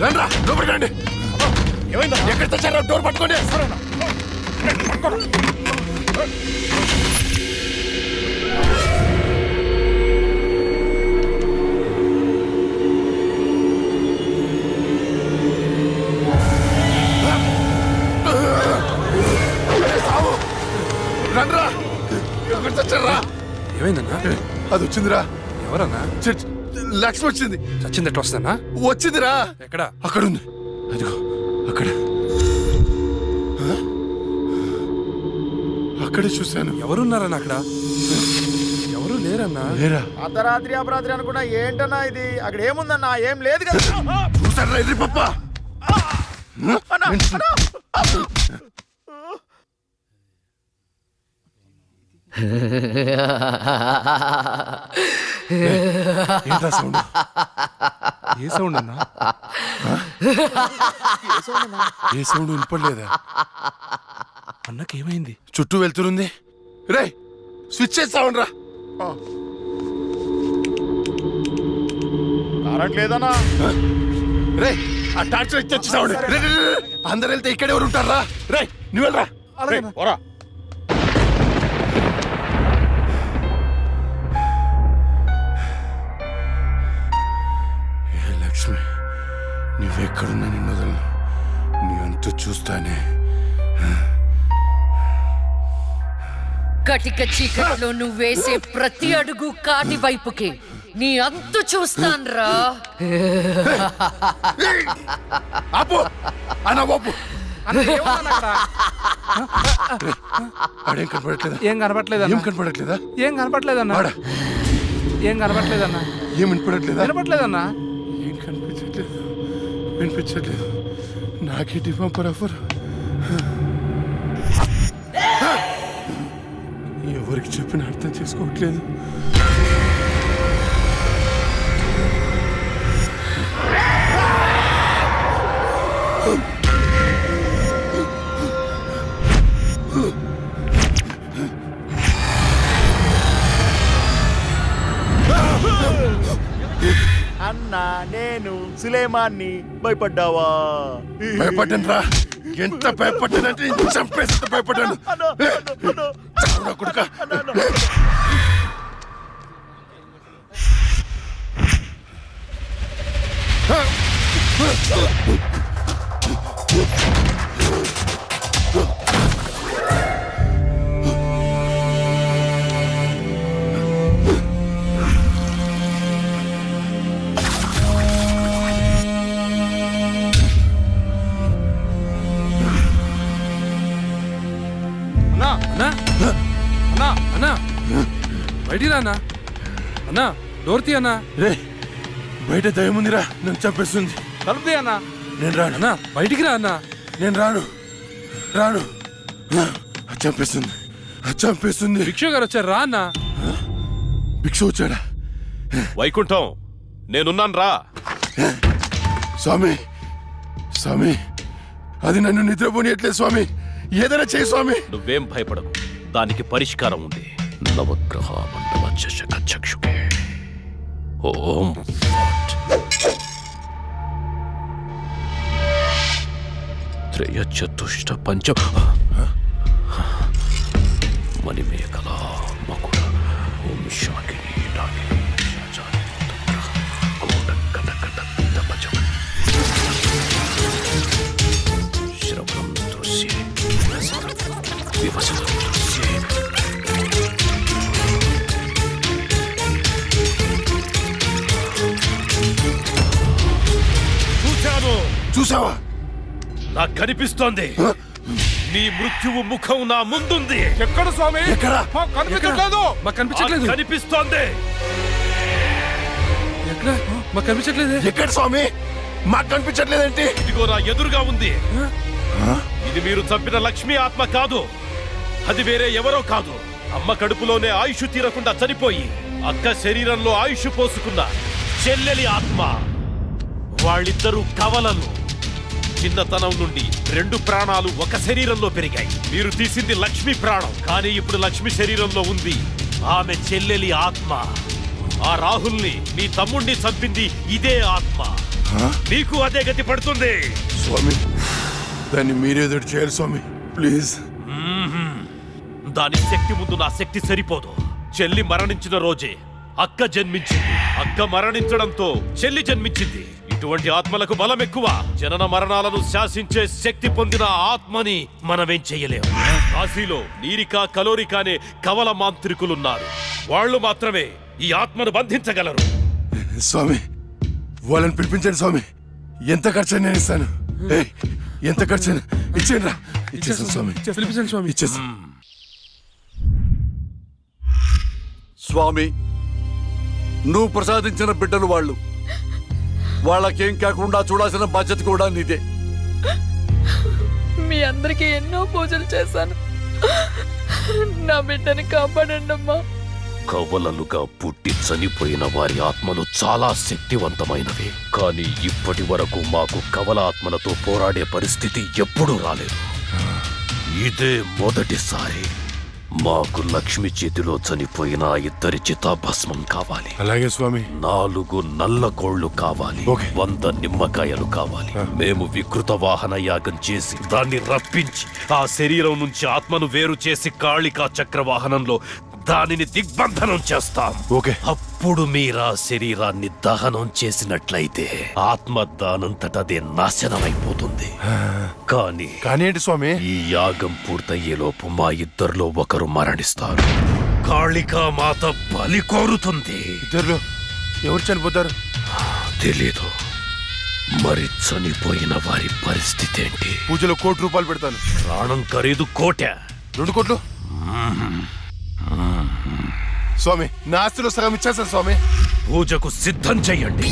రండ్రా లోపలికి రండి. ఏమైందా? ఎక్కడ తెచ్చారా? డోర్ పట్టుకోండి. రండ్రా ఎక్కడ తెచ్చారా? ఏమైందన్నా? అది వచ్చిందిరా. ఎవరన్నా? లక్ష్మి వచ్చింది. చచ్చింది ఎట్లా వస్తుందన్నా? వచ్చిందిరా. ఎక్కడ? అక్కడ ఉంది. అదిగో అక్కడ. అక్కడే చూశాను. ఎవరున్నారన్నా అక్కడ? ఎవరు లేరన్నా. లేరా? అర్ధరాత్రి అపరాత్రి అనుకున్నా ఏంటన్నా ఇది? అక్కడ ఏముందన్నా? ఏం లేదు కదా. చూసారా ఎర్రి పప్ప? ఏంట్రా సౌండ్? ఏ సౌండ్ అన్నా? ఏ సౌండ్ వినపడలేదా? అన్నకేమైంది? చుట్టూ వెళ్తురుంది. రే స్విచ్ చేస్తావుండి రా. కరెంట్ లేదన్నా. రే ఆ టార్చ్ లైట్ తెచ్చి సౌండ్. అందరు వెళ్తే ఇక్కడ ఎవరు ఉంటారా? రే నువ్వు వెళ్ళరా. పోరా. లక్ష్మి నువ్వెక్కడున్నా నిన్ను వదలను. నీ అంతు చూస్తానే. కటిక చీకట్లో నువ్వేసే ప్రతి అడుగు కాటి వైపుకి నీ అంతు చూస్తాన్రా. ఆపు అన్న బాపు. ఆడేం కనపడట్లేదా? ఏం కనపట్లేదా? ఏం కనపడట్లేదా? ఏం కనపట్లేదన్నా. ఆడ ఏం కనపట్లేదన్నా. ఏం వినపడట్లేదా? కనపట్లేదన్నా. ఏం కనిపించట్లేదు. వినిపించట్లేదు. నాకేంటి పంపరాఫర్. ఎవరికి చెప్పిన అర్థం చేసుకోవట్లేదు. అన్నా నేను సులేమాన్ని. భయపడ్డావా? భయపడ్డాను రా. ఎంత భయపడ్డానంటే చంపేసి భయపడ్డాను. కొడుక బయటికి రా అన్నా. అన్నా డోర్ తీ అన్నా. రే బయట దయముందిరా. నన్ను చంపేస్తుంది. తలుపు అన్నా. నేను రాను. అన్నా బయటికి రా అన్నా. నేను రాను. రాను. చంపేస్తుంది. చంపేస్తుంది. భిక్షు గారు వచ్చారు రా అన్నా. భిక్ష వచ్చాడా? వైకుంఠం నేనున్నాను రా. స్వామి స్వామి అది నన్ను నిద్రపోనియట్లేదు స్వామి. ఏదైనా చేయి స్వామి. నువ్వేం భయపడకు, దానికి పరిష్కారం ఉంది. నవగ్రహ మండల చషక చక్షుకే ఓం ఫట్ త్రయ చతుష్ట పంచ మణిమేకల మకుడ ఓం శాకిని నాగిని శ్రవణం దృశ్యే వివసనం దృశ్యే. చూసావా? నాకు కనిపిస్తోంది. నీ మృత్యువు ముఖం నా ముందుంది. ఎక్కడ స్వామి? ఎక్కడ? కనిపించట్లేదు. మాకు కనిపించట్లేదు. కనిపిస్తోంది. ఎక్కడ? మాకు కనిపించట్లేదు. ఎక్కడ స్వామి? మాకు కనిపించట్లేదేంటి? ఇదిగో నా ఎదురుగా ఉంది. ఇది మీరు చంపిన లక్ష్మీ ఆత్మ కాదు. అది వేరే ఎవరో కాదు. అమ్మ కడుపులోనే ఆయుష్ తీరకుండా చనిపోయి అక్క శరీరంలో ఆయుష్ పోసుకున్న చెల్లెలి ఆత్మ. వాళ్ళిద్దరూ కవలలు. చిన్నతనం నుండి 2 ప్రాణాలు ఒక శరీరంలో పెరిగాయి. మీరు తీసింది లక్ష్మి ప్రాణం, కానీ ఇప్పుడు లక్ష్మి శరీరంలో ఉంది ఆమె చెల్లెలి ఆత్మ. ఆ రాహుల్ని మీ తమ్ముణ్ణి చంపింది ఇదే ఆత్మ. నీకు అదే గతి పడుతుంది. స్వామి దాన్ని మీరేదో చేయాలి స్వామి ప్లీజ్. దాని శక్తి ముందు నా శక్తి సరిపోదు. చెల్లి మరణించిన రోజే అక్క జన్మించింది. అక్క మరణించడంతో చెల్లి జన్మించింది. ఇటువంటి ఆత్మలకు బలం ఎక్కువ. జనన మరణాలను శాసించే శక్తి పొందిన ఆత్మని మనమేం చెయ్యలేము. కాశీలో నీరిక కలోరిక అనే కవల మాంత్రికులున్నారు. వాళ్ళు మాత్రమే ఈ ఆత్మను బంధించగలరు. స్వామి వాళ్ళని పిలిపించండి స్వామి. ఎంత ఖర్చు నేను ఇస్తాను. ఏయ్, ఎంత ఖర్చు ఇచ్చేయండి రా. ఇచ్చేసాను స్వామి. పిలిపించండి స్వామి. ఇచ్చేసాను. స్వామి నువ్వు ప్రసాదించిన బిడ్డలు వాళ్ళు. వాళ్ళకేం కాకుండా చూడాల్సిన బాధ్యత కూడా నీదే. మీ అందరికీ ఎన్నో పూజలు చేశాను. నా బిడ్డని కాపాడండి అమ్మా. కవలలుగా పుట్టి చనిపోయిన వారి ఆత్మలు చాలా శక్తివంతమైనవి. కానీ ఇప్పటి వరకు మాకు కవల ఆత్మలతో పోరాడే పరిస్థితి ఎప్పుడూ రాలేదు. ఇదే మొదటిసారి. మాకు లక్ష్మి చేతిలో చనిపోయిన 2 చితాభస్మం కావాలి. అలాగే స్వామి. 4 నల్ల కోళ్లు కావాలి. 100 నిమ్మకాయలు కావాలి. మేము వికృత వాహన యాగం చేసి దాన్ని రప్పించి ఆ శరీరం నుంచి ఆత్మను వేరు చేసి కాళికా చక్ర వాహనంలో దానిని దిగ్బంధనం చేస్తాం. ఓకే. అప్పుడు మీరా శరీరాన్ని దహనం చేసినట్లయితే ఆత్మ దానంతటదే నాశనమైపోతుంది. కానీ ఏంటి స్వామి? ఈ యాగం పూర్తయ్యేలోపు మా ఇద్దరిలో ఒకరు మరణిస్తారు. కాళికా మాత బలి కోరుతుంది. ఇద్దరు ఎవరు చనిపోతారు? తెలీదు. మరి చనిపోయిన వారి పరిస్థితి ఏంటి? పూజలో 1 కోటి రూపాయలు పెడతాను. ప్రాణం ఖరీదు 1 కోటి. 2 కోట్లు స్వామి. నా ఆస్తిలో సగం ఇచ్చేస్తాను స్వామి. పూజకు సిద్ధం చెయ్యండి.